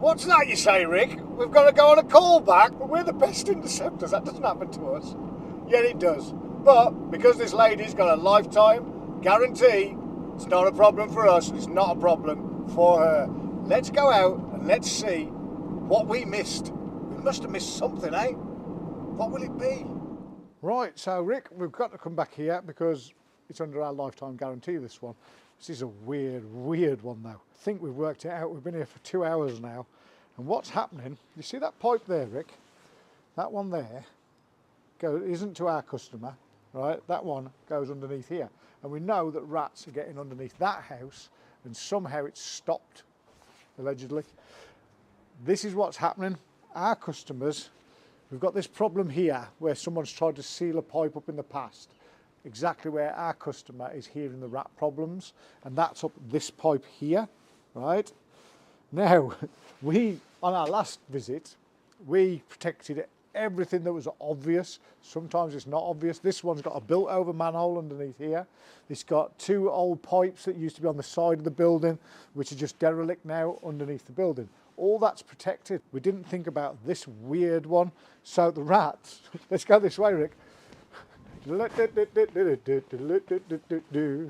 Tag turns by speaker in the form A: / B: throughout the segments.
A: What's that you say, Rick? We've got to go on a call back, but we're the Pest Interceptors. That doesn't happen to us. Yeah, it does. But because this lady's got a lifetime guarantee, it's not a problem for us. It's not a problem for her. Let's go out and let's see what we missed. We must have missed something, eh? What will it be? Right, so Rick, we've got to come back here because it's under our lifetime guarantee, this one. This is a weird one though. I think we've worked it out. We've been here for 2 hours now. And what's happening, you see that pipe there, Rick? That one there isn't to our customer, right? That one goes underneath here. And we know that rats are getting underneath that house and somehow it's stopped, allegedly. This is what's happening. Our customers, we've got this problem here where someone's tried to seal a pipe up in the past. Exactly where our customer is hearing the rat problems, and that's up this pipe here, right? Now, on our last visit, we protected everything that was obvious. Sometimes it's not obvious. This one's got a built-over manhole underneath here. It's got 2 old pipes that used to be on the side of the building, which are just derelict now underneath the building. All that's protected. We didn't think about this weird one. So the rats, let's go this way, Rick.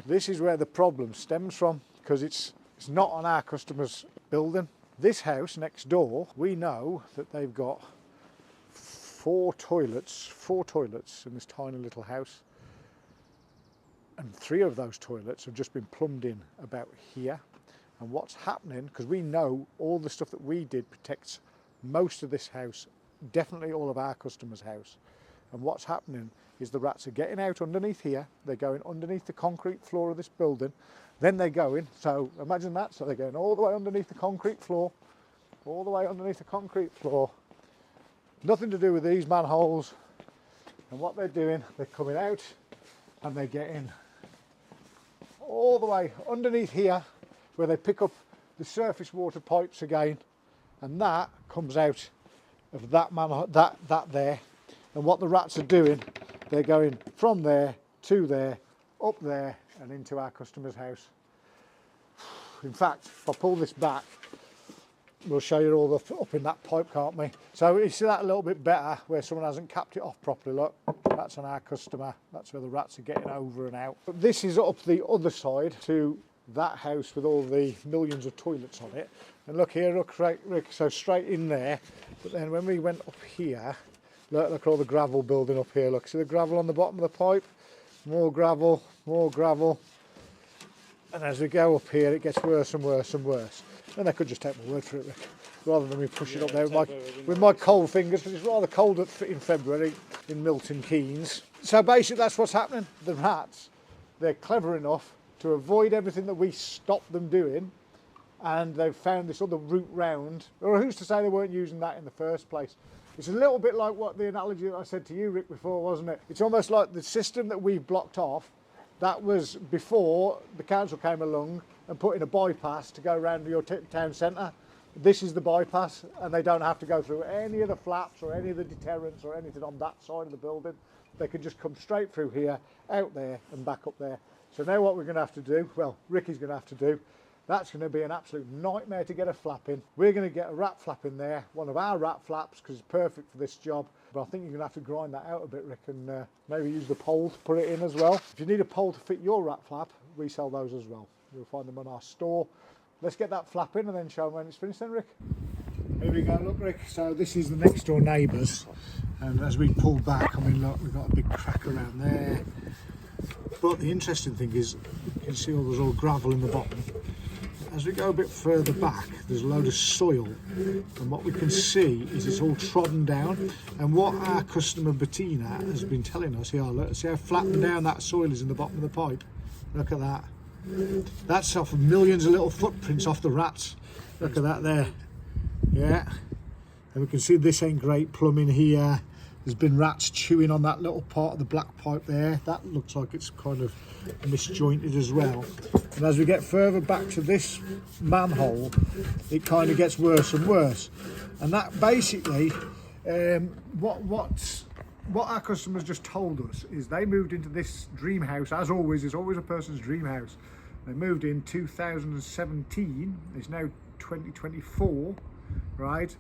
A: This is where the problem stems from, because it's not on our customer's building. This house next door, we know that they've got 4 toilets in this tiny little house, and 3 of those toilets have just been plumbed in about here. And what's happening, because we know all the stuff that we did protects most of this house, definitely all of our customers' house. And what's happening is the rats are getting out underneath here, they're going underneath the concrete floor of this building, then they're going, so imagine that, so they're going all the way underneath the concrete floor, nothing to do with these manholes, and what they're doing, they're coming out and they're getting all the way underneath here where they pick up the surface water pipes again, and that comes out of that manhole, that there. And what the rats are doing, they're going from there to there, up there, and into our customer's house. In fact, if I pull this back, we'll show you all the up in that pipe, can't we? So you see that a little bit better where someone hasn't capped it off properly. Look, that's on our customer. That's where the rats are getting over and out. But this is up the other side to that house with all the millions of toilets on it. And look here, look, Rick, so straight in there. But then when we went up here, look at all the gravel building up here. Look, see the gravel on the bottom of the pipe? More gravel, more gravel. And as we go up here, it gets worse and worse and worse. And I could just take my word for it, Rick, rather than me push it up there with my cold fingers, because it's rather cold in February in Milton Keynes. So basically that's what's happening. The rats, they're clever enough to avoid everything that we stopped them doing, and they've found this other route round. Or who's to say they weren't using that in the first place? It's a little bit like what the analogy that I said to you, Rick, before, wasn't it? It's almost like the system that we've blocked off, that was before the council came along and put in a bypass to go around your town centre. This is the bypass, and they don't have to go through any of the flaps or any of the deterrents or anything on that side of the building. They can just come straight through here, out there and back up there. So now what we're going to have to do, well, Ricky's going to have to do, that's going to be an absolute nightmare to get a flap in. We're going to get a rat flap in there, one of our rat flaps, because it's perfect for this job. But I think you're going to have to grind that out a bit, Rick, and maybe use the pole to put it in as well. If you need a pole to fit your rat flap, we sell those as well. You'll find them on our store. Let's get that flap in and then show them when it's finished then, Rick. Here we go, look, Rick. So this is the next door neighbours. And as we pull back, I mean, look, we've got a big crack around there. But the interesting thing is, you can see there's all gravel in the bottom. As we go a bit further back, there's a load of soil, and what we can see is it's all trodden down. And what our customer Bettina has been telling us here, look, see how flat and down that soil is in the bottom of the pipe. Look at that. That's off of millions of little footprints off the rats. Look at that there. Yeah. And we can see this ain't great plumbing here. There's been rats chewing on that little part of the black pipe there. That looks like it's kind of misjointed as well. And as we get further back to this manhole, it kind of gets worse and worse. And that basically, what our customers just told us is they moved into this dream house. As always, it's always a person's dream house. They moved in 2017. It's now 2024. right?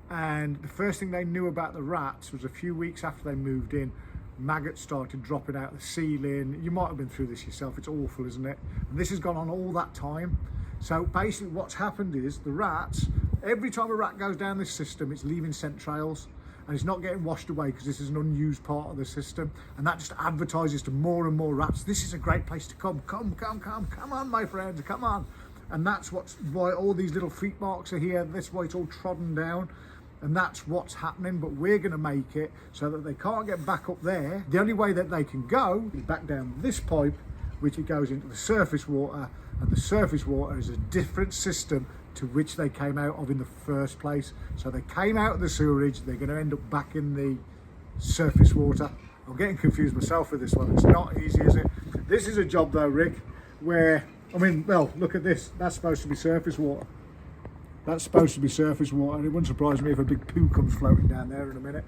A: And the first thing they knew about the rats was a few weeks after they moved in, maggots started dropping out the ceiling. You might have been through this yourself. It's awful, isn't it? And this has gone on all that time. So basically what's happened is the rats, every time a rat goes down this system, it's leaving scent trails, and it's not getting washed away because this is an unused part of the system, and that just advertises to more and more rats. This is a great place to come. Come on, my friends, come on. And that's why all these little feet marks are here. That's why it's all trodden down. And that's what's happening, but we're going to make it so that they can't get back up there. The only way that they can go is back down this pipe, which it goes into the surface water, and the surface water is a different system to which they came out of in the first place. So they came out of the sewerage, they're going to end up back in the surface water. I'm getting confused myself with this one. It's not easy, is it? This is a job though, Rick, where, I mean, well, look at this. That's supposed to be surface water. That's supposed to be surface water, and it wouldn't surprise me if a big poo comes floating down there in a minute.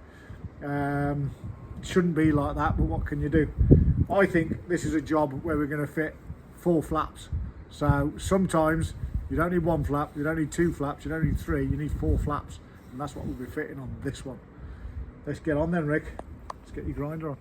A: It shouldn't be like that, but what can you do? I think this is a job where we're going to fit 4 flaps. So sometimes you don't need 1 flap, you don't need 2 flaps, you don't need 3, you need 4 flaps. And that's what we'll be fitting on this one. Let's get on then, Rick. Let's get your grinder on.